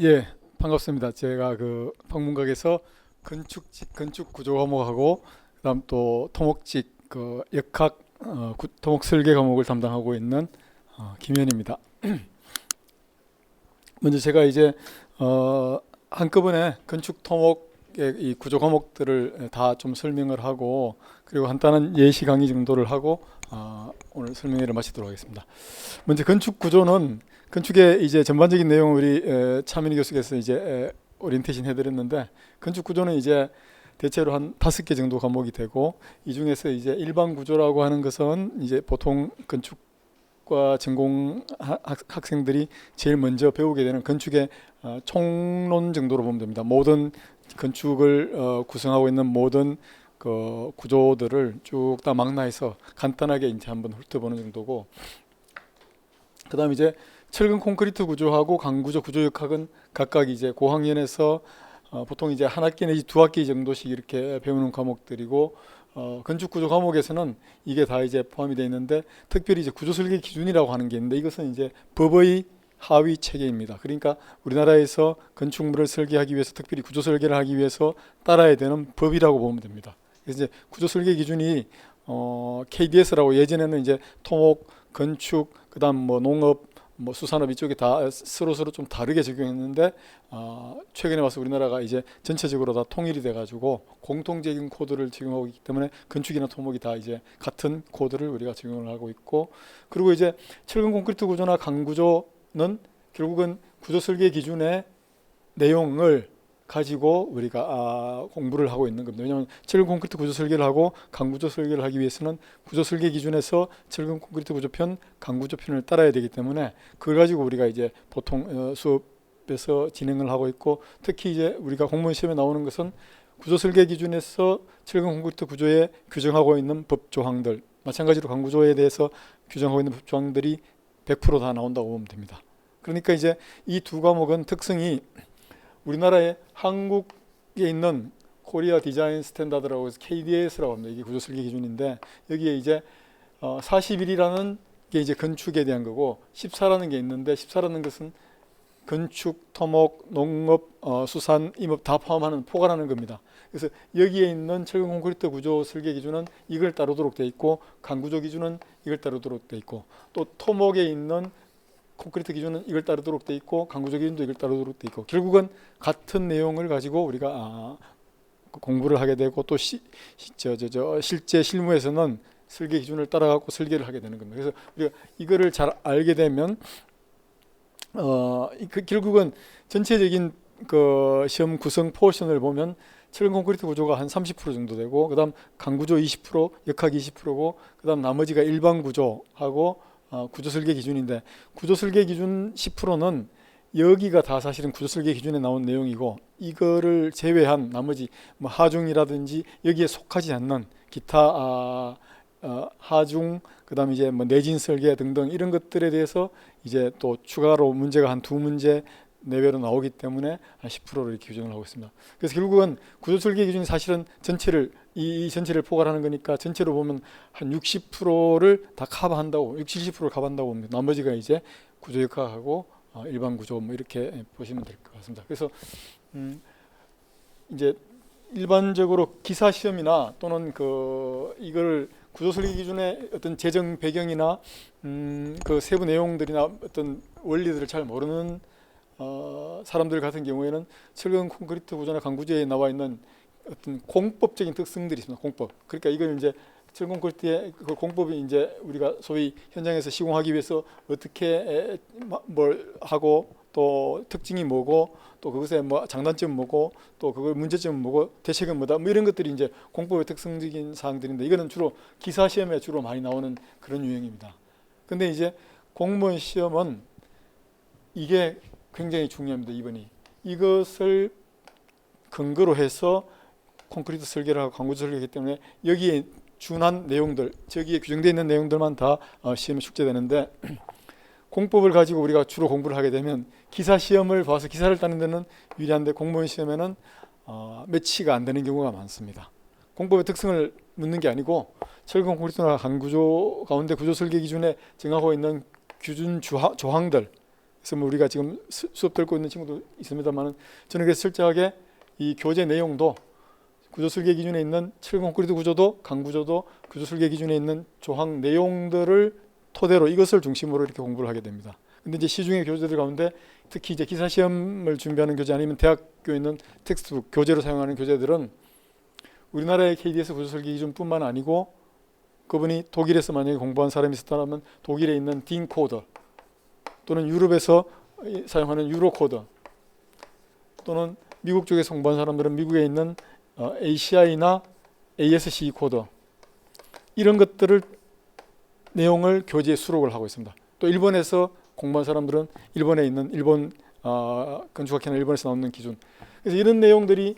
예, 반갑습니다. 제가 방문각에서 건축 구조 과목하고 그다음 또 토목직 역학 토목 설계 과목을 담당하고 있는 김현입니다. 먼저 제가 이제 한꺼번에 건축 토목의 이 구조 과목들을 다 좀 설명을 하고 그리고 간단한 예시 강의 정도를 하고 오늘 설명회를 마치도록 하겠습니다. 먼저 건축 구조는 건축의 이제 전반적인 내용을 우리 차민희 교수께서 이제 오리엔테이션 해드렸는데, 건축 구조는 이제 대체로 한 5개 정도 과목이 되고, 이 중에서 이제 일반 구조라고 하는 것은 이제 보통 건축과 전공 학생들이 제일 먼저 배우게 되는 건축의 총론 정도로 보면 됩니다. 모든 건축을 구성하고 있는 모든 그 구조들을 쭉 다 망라해서 간단하게 이제 한번 훑어보는 정도고, 그다음 이제 철근 콘크리트 구조하고 강구조 구조역학은 각각 이제 고학년에서 보통 이제 한 학기 내지 두 학기 정도씩 이렇게 배우는 과목들이고, 건축 구조 과목에서는 이게 다 이제 포함이 되어 있는데, 특별히 이제 구조 설계 기준이라고 하는 게 있는데, 이것은 이제 법의 하위 체계입니다. 그러니까 우리나라에서 건축물을 설계하기 위해서, 특별히 구조 설계를 하기 위해서 따라야 되는 법이라고 보면 됩니다. 그래서 이제 구조 설계 기준이 KDS라고, 예전에는 이제 토목, 건축, 그다음 뭐 농업, 뭐 수산업 이쪽이 다 서로 좀 다르게 적용했는데, 최근에 와서 우리나라가 이제 전체적으로 다 통일이 돼가지고 공통적인 코드를 적용하고 있기 때문에 건축이나 토목이 다 이제 같은 코드를 우리가 적용을 하고 있고, 그리고 이제 철근 콘크리트 구조나 강구조는 결국은 구조 설계 기준의 내용을 가지고 우리가 공부를 하고 있는 겁니다. 왜냐하면 철근 콘크리트 구조 설계를 하고 강구조 설계를 하기 위해서는 구조 설계 기준에서 철근 콘크리트 구조편, 강구조편을 따라야 되기 때문에, 그걸 가지고 우리가 이제 보통 수업에서 진행을 하고 있고, 특히 이제 우리가 공무원 시험에 나오는 것은 구조 설계 기준에서 철근 콘크리트 구조에 규정하고 있는 법 조항들, 마찬가지로 강구조에 대해서 규정하고 있는 법 조항들이 100%다 나온다고 보면 됩니다. 그러니까 이제 이 두 과목은 특성이, 우리나라의 한국에 있는 코리아 디자인 스탠다드라고 해서 KDS라고 합니다. 이게 구조 설계 기준인데, 여기에 이제 41이라는 게 이제 건축에 대한 거고, 14라는 게 있는데, 14라는 것은 건축, 토목, 농업, 수산, 임업 다 포함하는 포괄하는 겁니다. 그래서 여기에 있는 철근 콘크리트 구조 설계 기준은 이걸 따르도록 돼 있고, 강구조 기준은 이걸 따르도록 돼 있고, 또 토목에 있는 콘크리트 기준은 이걸 따르도록 돼 있고, 강구조 기준도 이걸 따르도록 돼 있고, 결국은 같은 내용을 가지고 우리가 공부를 하게 되고, 또 실제 실무에서는 설계 기준을 따라가고 설계를 하게 되는 겁니다. 그래서 우리가 이거를 잘 알게 되면 결국은 전체적인 그 시험 구성 포션을 보면 철근 콘크리트 구조가 한 30% 정도 되고, 그다음 강구조 20%, 역학 20%고, 그다음 나머지가 일반 구조하고 구조 설계 기준인데, 구조 설계 기준 10%는 여기가 다 사실은 구조 설계 기준에 나온 내용이고, 이거를 제외한 나머지 뭐 하중이라든지 여기에 속하지 않는 기타 하중, 그다음 이제 뭐 내진 설계 등등 이런 것들에 대해서 이제 또 추가로 문제가 한 두 문제 내외로 나오기 때문에 한 10%를 이렇게 규정을 하고 있습니다. 그래서 결국은 구조 설계 기준이 사실은 전체를 이 전체를 포괄하는 거니까, 전체로 보면 한 60%를 다 커버한다고, 60, 70%를 커버한다고 봅니다. 나머지가 이제 구조 역학하고 일반 구조 뭐 이렇게 보시면 될 것 같습니다. 그래서 이제 일반적으로 기사 시험이나 또는 이걸 구조 설계 기준의 어떤 재정 배경이나 그 세부 내용들이나 어떤 원리들을 잘 모르는 사람들 같은 경우에는 철근 콘크리트 구조나 강구조에 나와 있는 어떤 공법적인 특성들이 있습니다. 공법. 그러니까 이걸 이제 철근 콘크리트의 그 공법이 이제 우리가 소위 현장에서 시공하기 위해서 어떻게 뭘 하고, 또 특징이 뭐고, 또 그것의 뭐 장단점은 뭐고, 또 그걸 문제점은 뭐고, 대책은 뭐다, 뭐 이런 것들이 이제 공법의 특성적인 사항들인데, 이거는 주로 기사 시험에 주로 많이 나오는 그런 유형입니다. 근데 이제 공무원 시험은 이게 굉장히 중요합니다. 이번이 이것을 근거로 해서 콘크리트 설계를 하고 강구조 설계이기 때문에, 여기에 준한 내용들, 저기에 규정되어 있는 내용들만 다 시험에 출제되는데, 공법을 가지고 우리가 주로 공부를 하게 되면 기사 시험을 봐서 기사를 따는 데는 유리한데, 공무원 시험에는 매치가 안 되는 경우가 많습니다. 공법의 특성을 묻는 게 아니고, 철근 콘크리트나 강구조 가운데 구조 설계 기준에 정하고 있는 규준 조항들, 그래서 뭐 우리가 지금 수업 듣고 있는 친구도 있습니다만은 저는 그래서 철저하게 이 교재 내용도 구조설계 기준에 있는 철근 콘크리트 구조도 강구조도 구조설계 기준에 있는 조항 내용들을 토대로 이것을 중심으로 이렇게 공부를 하게 됩니다. 근데 이제 시중의 교재들 가운데 특히 이제 기사 시험을 준비하는 교재 아니면 대학교에 있는 텍스트북 교재로 사용하는 교재들은 우리나라의 KDS 구조설계 기준뿐만 아니고 그분이 독일에서 만약에 공부한 사람이 있었다면 독일에 있는 딘 코더 또는 유럽에서 사용하는 유로 코더 또는 미국 쪽에서 공부한 사람들은 미국에 있는 ACI나 ASCE 코더 이런 것들을 내용을 교재에 수록을 하고 있습니다. 또 일본에서 공부한 사람들은 일본에 있는 일본 건축학회나 일본에서 나오는 기준. 그래서 이런 내용들이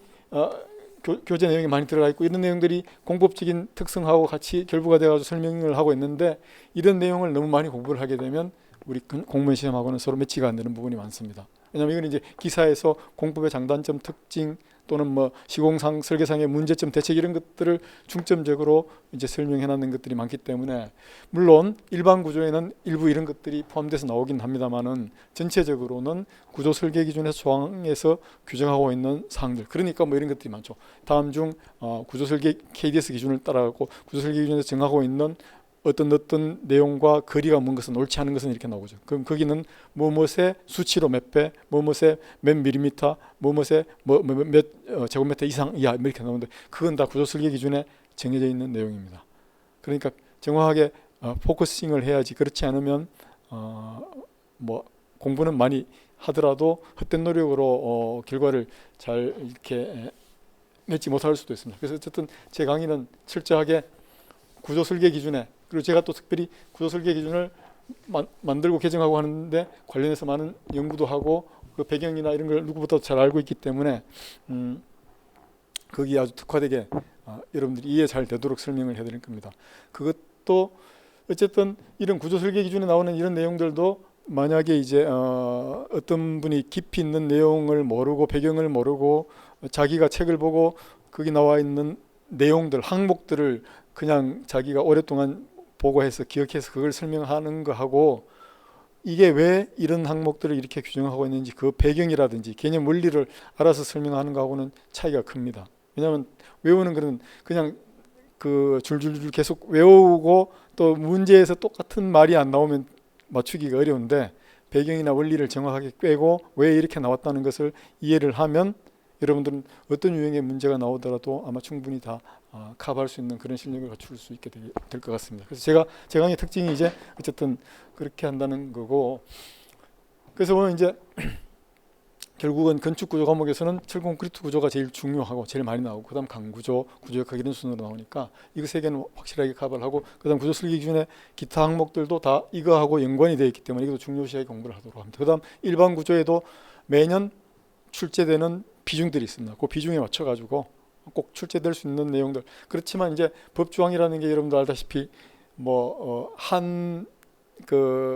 교재 내용이 많이 들어가 있고 이런 내용들이 공법적인 특성하고 같이 결부가 되어가지고 설명을 하고 있는데 이런 내용을 너무 많이 공부를 하게 되면 우리 공무원 시험하고는 서로 매치가 안 되는 부분이 많습니다. 왜냐하면 이건 이제 기사에서 공법의 장단점, 특징 또는 뭐 시공상 설계상의 문제점, 대책 이런 것들을 중점적으로 이제 설명해놨는 것들이 많기 때문에 물론 일반 구조에는 일부 이런 것들이 포함돼서 나오긴 합니다만은 전체적으로는 구조 설계 기준에서 조항에서 규정하고 있는 사항들 그러니까 뭐 이런 것들이 많죠. 다음 중 구조 설계 KDS 기준을 따라가고 구조 설계 기준에서 정하고 있는 어떤 내용과 거리가 먼 것은 옳지 않은 것은 이렇게 나오죠. 그럼 거기는 뭐뭇의 수치로 몇 배, 뭐뭇의 몇 밀리미터, 뭐뭇의 몇 제곱미터 이상 이하 이렇게 나오는데 그건 다 구조설계 기준에 정해져 있는 내용입니다. 그러니까 정확하게 포커싱을 해야지 그렇지 않으면 뭐 공부는 많이 하더라도 헛된 노력으로 결과를 잘 이렇게 맺지 못할 수도 있습니다. 그래서 어쨌든 제 강의는 철저하게 구조설계 기준에 그리고 제가 또 특별히 구조설계 기준을 만들고 개정하고 하는데 관련해서 많은 연구도 하고 그 배경이나 이런 걸 누구보다도 잘 알고 있기 때문에 거기에 아주 특화되게 여러분들이 이해 잘 되도록 설명을 해드릴 겁니다. 그것도 어쨌든 이런 구조설계 기준에 나오는 이런 내용들도 만약에 이제 어떤 분이 깊이 있는 내용을 모르고 배경을 모르고 자기가 책을 보고 거기 나와 있는 내용들 항목들을 그냥 자기가 오랫동안 보고 해서 기억해서 그걸 설명하는 거하고 이게 왜 이런 항목들을 이렇게 규정하고 있는지 그 배경이라든지 개념 원리를 알아서 설명하는 거하고는 차이가 큽니다. 왜냐하면 외우는 거는 그냥 그 줄줄줄 계속 외우고 또 문제에서 똑같은 말이 안 나오면 맞추기가 어려운데 배경이나 원리를 정확하게 꿰고 왜 이렇게 나왔다는 것을 이해를 하면 여러분들은 어떤 유형의 문제가 나오더라도 아마 충분히 다 커버할 수 있는 그런 실력을 갖출 수 있게 될 것 같습니다. 그래서 제 강의 특징이 이제 어쨌든 그렇게 한다는 거고 그래서 보면 이제 결국은 건축 구조 과목에서는 철근 콘크리트 구조가 제일 중요하고 제일 많이 나오고 그다음 강구조, 구조역학 이런 순으로 나오니까 이거 세 개는 확실하게 커버를 하고 그다음 구조 설계 기준의 기타 항목들도 다 이거하고 연관이 되어 있기 때문에 이것도 중요시하게 공부를 하도록 합니다. 그다음 일반 구조에도 매년 출제되는 비중들이 있습니다. 그 비중에 맞춰가지고 꼭 출제될 수 있는 내용들. 그렇지만 이제 법조항이라는 게 여러분들 알다시피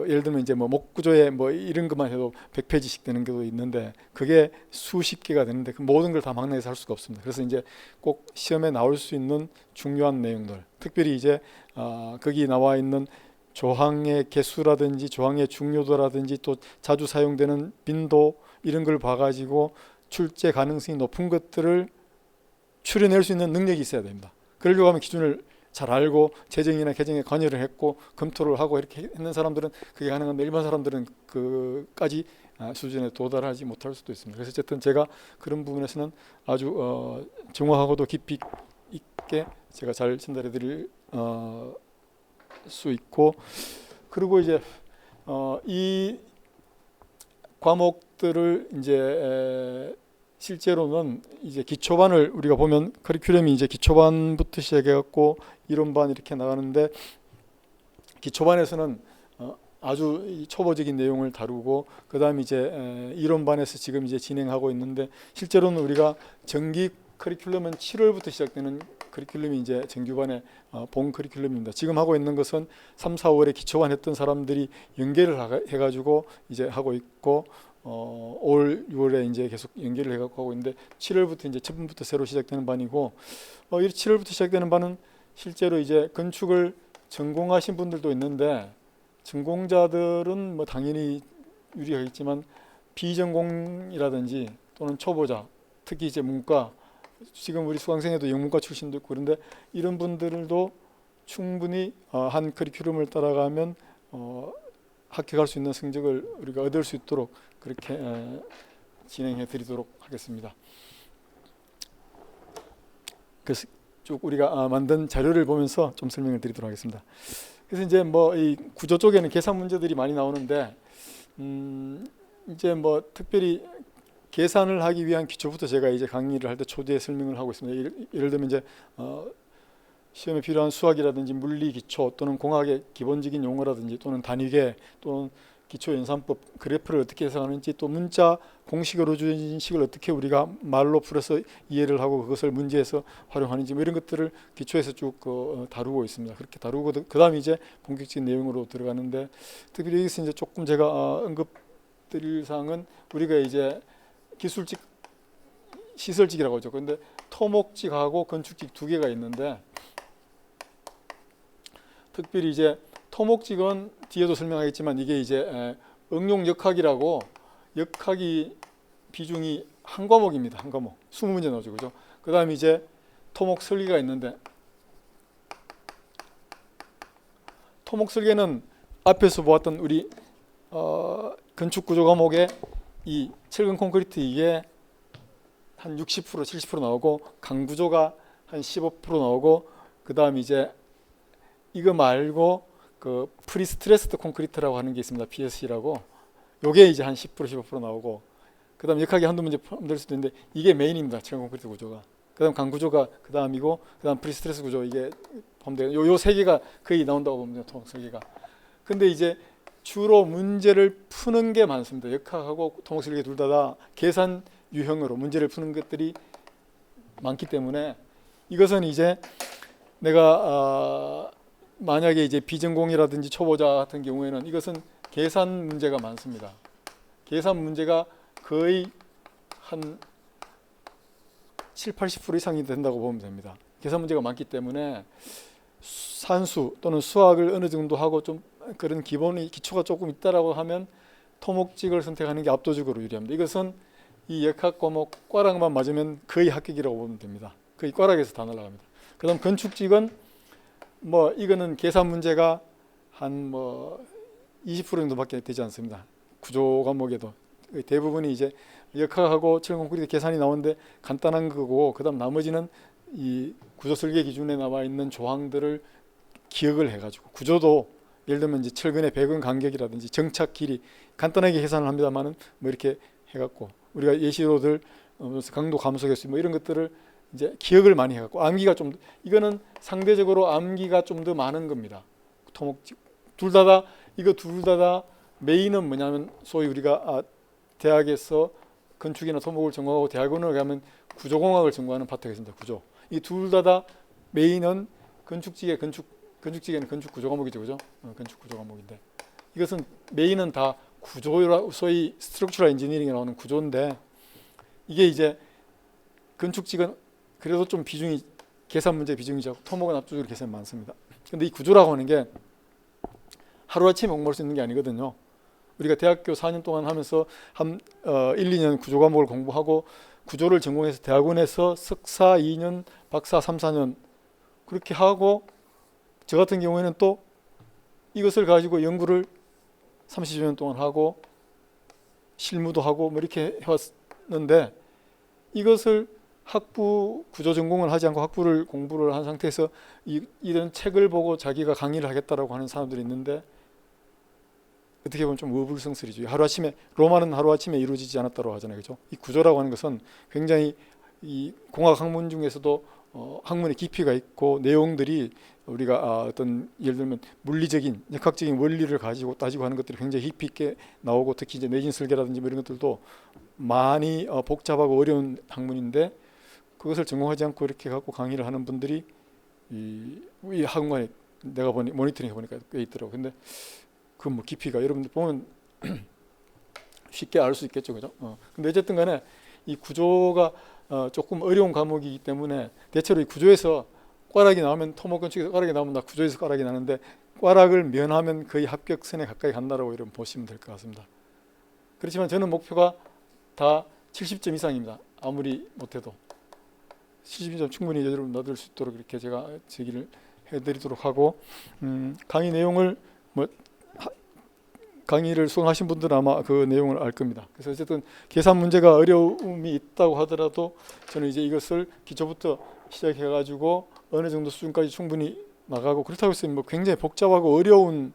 예를 들면 이제 목구조에 이런 것만 해도 100페이지씩 되는 경우도 있는데 그게 수십 개가 되는데 그 모든 걸 다 막내에서 할 수가 없습니다. 그래서 이제 꼭 시험에 나올 수 있는 중요한 내용들, 특별히 이제 거기 나와 있는 조항의 개수라든지 조항의 중요도라든지 또 자주 사용되는 빈도 이런 걸 봐가지고 출제 가능성이 높은 것들을 추려낼 수 있는 능력이 있어야 됩니다. 그러려고 하면 기준을 잘 알고 재정이나 개정에 관여를 했고 검토를 하고 이렇게 했는 사람들은 그게 가능한데 일반 사람들은 그까지 수준에 도달하지 못할 수도 있습니다. 그래서 어쨌든 제가 그런 부분에서는 아주 정확하고도 깊이 있게 제가 잘 전달해 드릴 수 있고 그리고 이제 이 과목들을 이제 실제로는 이제 기초반을 우리가 보면 커리큘럼이 이제 기초반부터 시작해 갖고 이론반 이렇게 나가는데 기초반에서는 아주 초보적인 내용을 다루고 그다음 이제 이론반에서 지금 이제 진행하고 있는데 실제로는 우리가 정기 커리큘럼은 7월부터 시작되는 커리큘럼이 이제 정규반의 본 커리큘럼입니다. 지금 하고 있는 것은 3, 4월에 기초반 했던 사람들이 연계를 해가지고 이제 하고 있고 올 6월에 이제 계속 연계를 해갖고 하고 있는데 7월부터 이제 첫 번부터 새로 시작되는 반이고 이 7월부터 시작되는 반은 실제로 이제 건축을 전공하신 분들도 있는데 전공자들은 당연히 유리하겠지만 비전공이라든지 또는 초보자, 특히 이제 문과, 지금 우리 수강생에도 영문과 출신도 있고 그런데 이런 분들도 충분히 한 커리큘럼을 따라가면 합격할 수 있는 성적을 우리가 얻을 수 있도록 그렇게 진행해 드리도록 하겠습니다. 그래서 쭉 우리가 만든 자료를 보면서 좀 설명을 드리도록 하겠습니다. 그래서 이제 뭐 이 구조 쪽에는 계산 문제들이 많이 나오는데 이제 뭐 특별히 계산을 하기 위한 기초부터 제가 이제 강의를 할 때 초기에 설명을 하고 있습니다. 예를 들면 이제 시험에 필요한 수학이라든지 물리 기초 또는 공학의 기본적인 용어라든지 또는 단위계 또는 기초 연산법, 그래프를 어떻게 해석하는지 또 문자 공식으로 주어진 식을 어떻게 우리가 말로 풀어서 이해를 하고 그것을 문제에서 활용하는지 뭐 이런 것들을 기초에서 쭉 다루고 있습니다. 그렇게 다루고 그 다음에 이제 본격적인 내용으로 들어가는데 특별히 여기서 이제 조금 제가 언급드릴 사항은 우리가 이제 기술직, 시설직이라고 하죠. 그런데 토목직하고 건축직 두 개가 있는데 특별히 이제 토목직은 뒤에도 설명하겠지만 이게 이제 응용 역학이라고 역학이 비중이 한 과목입니다. 한 과목. 20문제 나오죠. 그죠? 그 다음에 이제 토목 설계가 있는데 토목 설계는 앞에서 보았던 우리 건축 구조 과목에 이 철근 콘크리트 이게 한 60%, 70% 나오고 강구조가 한 15% 나오고 그 다음에 이제 이거 말고 그 프리스트레스드 콘크리트라고 하는 게 있습니다. PSC라고. 요게 이제 한 10%, 15% 나오고 그 다음 역학이 한두 문제 포함될 수도 있는데 이게 메인입니다. 철근 콘크리트 구조가. 그 다음 강구조가 그 다음이고 그 다음 프리스트레스 구조 이게 포함돼요. 요 세 개가 거의 나온다고 보면 돼요. 토목 설계가. 근데 이제 주로 문제를 푸는 게 많습니다. 역학하고 토목 설계 둘 다 계산 유형으로 문제를 푸는 것들이 많기 때문에 이것은 이제 내가 만약에 이제 비전공이라든지 초보자 같은 경우에는 이것은 계산 문제가 많습니다. 계산 문제가 거의 한 7, 80% 이상이 된다고 보면 됩니다. 계산 문제가 많기 때문에 산수 또는 수학을 어느 정도 하고 좀 그런 기초가 조금 있다라고 하면 토목직을 선택하는 게 압도적으로 유리합니다. 이것은 이 역학 과목 꽈락만 맞으면 거의 합격이라고 보면 됩니다. 거의 꽈락에서 다 날아갑니다. 그다음 건축직은 뭐 이거는 계산 문제가 한 뭐 20% 정도밖에 되지 않습니다. 구조 과목에도 대부분이 이제 역학하고 철근 콘크리트 계산이 나오는데 간단한 거고 그다음 나머지는 이 구조 설계 기준에 나와 있는 조항들을 기억을 해가지고 구조도 예를 들면 이제 철근의 배근 간격이라든지 정착 길이 간단하게 계산을 합니다만은 뭐 이렇게 해갖고 우리가 예시로들 강도 감소계수 뭐 이런 것들을 이제 기억을 많이 해갖고 암기가 좀 이거는 상대적으로 암기가 좀 더 많은 겁니다. 토목직 둘 다 이거 둘 다 메인은 뭐냐면 소위 우리가 대학에서 건축이나 토목을 전공하고 대학원을 가면 구조공학을 전공하는 파트가 있습니다. 구조 이 둘 다 메인은 건축직에는 건축 구조 과목이죠, 그죠? 건축 구조 과목인데 이것은 메인은 다 구조라 소위 스트럭처럴 엔지니어링에 나오는 구조인데 이게 이제 건축직은 그래도 좀 비중이 계산 문제 비중이 작고 토목은 압도적으로 계산이 많습니다. 근데 이 구조라고 하는 게 하루아침에 공부할 수 있는 게 아니거든요. 우리가 대학교 4년 동안 하면서 한 1, 2년 구조 과목을 공부하고 구조를 전공해서 대학원에서 석사 2년, 박사 3, 4년 그렇게 하고 저 같은 경우에는 또 이것을 가지고 연구를 30여 년 동안 하고 실무도 하고 뭐 이렇게 해왔는데 이것을 학부 구조 전공을 하지 않고 학부를 공부를 한 상태에서 이런 책을 보고 자기가 강의를 하겠다라고 하는 사람들이 있는데 어떻게 보면 좀 어불성설이죠. 하루아침에 로마는 하루아침에 이루어지지 않았다고 하잖아요. 그죠? 이 구조라고 하는 것은 굉장히 이 공학 학문 중에서도 학문의 깊이가 있고 내용들이 우리가 어떤 예를 들면 물리적인 역학적인 원리를 가지고 따지고 하는 것들이 굉장히 깊이 있게 나오고 특히 이제 내진 설계라든지 뭐 이런 것들도 많이 복잡하고 어려운 학문인데 그것을 전공하지 않고 이렇게 갖고 강의를 하는 분들이 이 학원에 내가 보니 모니터링 해보니까 꽤 있더라고요. 근데 그 뭐 깊이가 여러분들 보면 쉽게 알 수 있겠죠, 그죠? 근데 어쨌든 간에 이 구조가 조금 어려운 과목이기 때문에 대체로 이 구조에서 꽈락이 나오면 토목 건축에서 꽈락이 나오면 다 구조에서 꽈락이 나는데 꽈락을 면하면 거의 합격선에 가까이 간다라고 이런 보시면 될 것 같습니다. 그렇지만 저는 목표가 다 70점 이상입니다. 아무리 못해도 70점 충분히 여러분 얻을 수 있도록 이렇게 제가 제기를 해드리도록 하고, 강의 내용을 뭐 강의를 수강하신 분들은 아마 그 내용을 알 겁니다. 그래서 어쨌든 계산 문제가 어려움이 있다고 하더라도 저는 이제 이것을 기초부터 시작해 가지고 어느 정도 수준까지 충분히 나가고, 그렇다고 해서 뭐 굉장히 복잡하고 어려운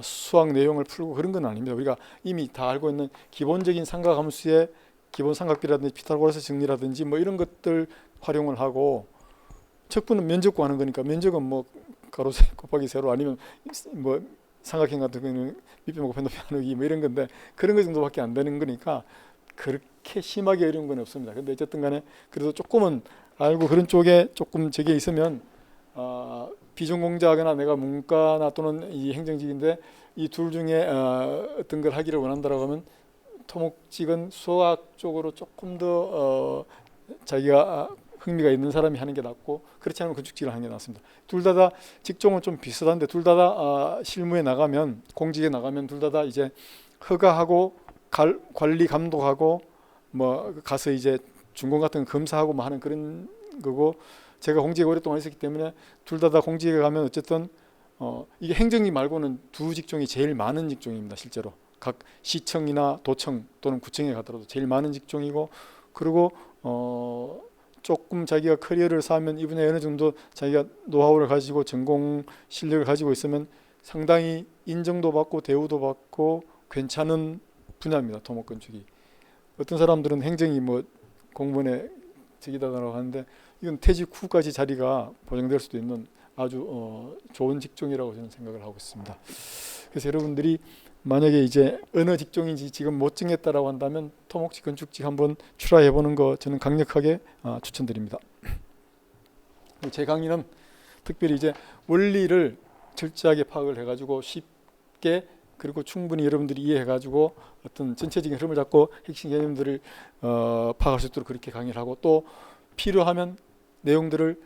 수학 내용을 풀고 그런 건 아닙니다. 우리가 이미 다 알고 있는 기본적인 삼각함수의 기본 삼각비라든지 피타고라스 정리라든지 뭐 이런 것들 활용을 하고, 척분은 면적 구하는 거니까 면적은 뭐 가로 곱하기 세로 아니면 뭐 삼각형 같은 경우는 밑변 곱해 높이 나누기 뭐 이런 건데, 그런 거 정도밖에 안 되는 거니까 그렇게 심하게 어려운 건 없습니다. 근데 어쨌든 간에 그래도 조금은 알고 그런 쪽에 조금 저게 있으면 비전공자거나 내가 문과나 또는 이 행정직인데 이 둘 중에 어떤 걸 하기를 원한다라고 하면 토목직은 수학 쪽으로 조금 더 자기가 흥미가 있는 사람이 하는 게 낫고, 그렇지 않으면 건축직을 하는 게 낫습니다. 둘 다 직종은 좀 비슷한데 둘 다 실무에 나가면, 공직에 나가면 둘 다 이제 허가하고 관리 감독하고 뭐 가서 이제 준공 같은 거 검사하고 뭐 하는 그런 거고, 제가 공직에 오랫동안 있었기 때문에 둘 다 공직에 가면 어쨌든 이게 행정직 말고는 두 직종이 제일 많은 직종입니다. 실제로 각 시청이나 도청 또는 구청에 가더라도 제일 많은 직종이고, 그리고 조금 자기가 커리어를 쌓으면 이분에 어느 정도 자기가 노하우를 가지고 전공 실력을 가지고 있으면 상당히 인정도 받고 대우도 받고 괜찮은 분야입니다. 토목건축이. 어떤 사람들은 행정이 뭐 공무원에 직이다라고 하는데 이건 퇴직 후까지 자리가 보장될 수도 있는 아주 좋은 직종이라고 저는 생각을 하고 있습니다. 그래서 여러분들이 만약에 이제 어느 직종인지 지금 못 정했다라고 한다면 토목직, 건축직 한번 출하해 보는 거 저는 강력하게 추천드립니다. 제 강의는 특별히 이제 원리를 철저하게 파악을 해가지고 쉽게, 그리고 충분히 여러분들이 이해해가지고 어떤 전체적인 흐름을 잡고 핵심 개념들을 파악할 수 있도록 그렇게 강의를 하고, 또 필요하면 내용들을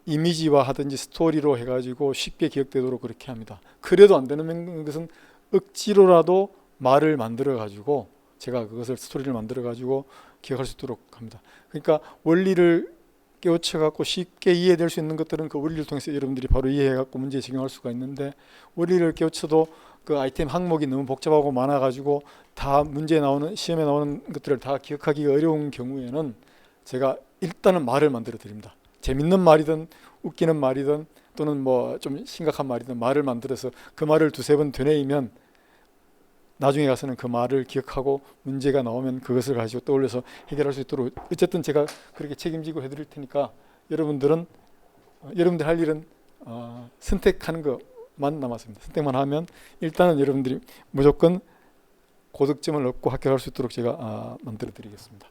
이미지화 하든지 스토리로 해가지고 쉽게 기억되도록 그렇게 합니다. 그래도 안 되는 것은 억지로라도 말을 만들어 가지고 제가 그것을 스토리를 만들어 가지고 기억할 수 있도록 합니다. 그러니까 원리를 깨우쳐 갖고 쉽게 이해될 수 있는 것들은 그 원리를 통해서 여러분들이 바로 이해해 갖고 문제에 적용할 수가 있는데, 원리를 깨우쳐도 그 아이템 항목이 너무 복잡하고 많아 가지고 다 문제에 나오는, 시험에 나오는 것들을 다 기억하기가 어려운 경우에는 제가 일단은 말을 만들어 드립니다. 재밌는 말이든 웃기는 말이든 또는 뭐 좀 심각한 말이든 말을 만들어서 그 말을 두세 번 되뇌이면 나중에 가서는 그 말을 기억하고 문제가 나오면 그것을 가지고 떠올려서 해결할 수 있도록, 어쨌든 제가 그렇게 책임지고 해드릴 테니까 여러분들 할 일은 선택하는 것만 남았습니다. 선택만 하면 일단은 여러분들이 무조건 고득점을 얻고 합격할 수 있도록 제가 만들어 드리겠습니다.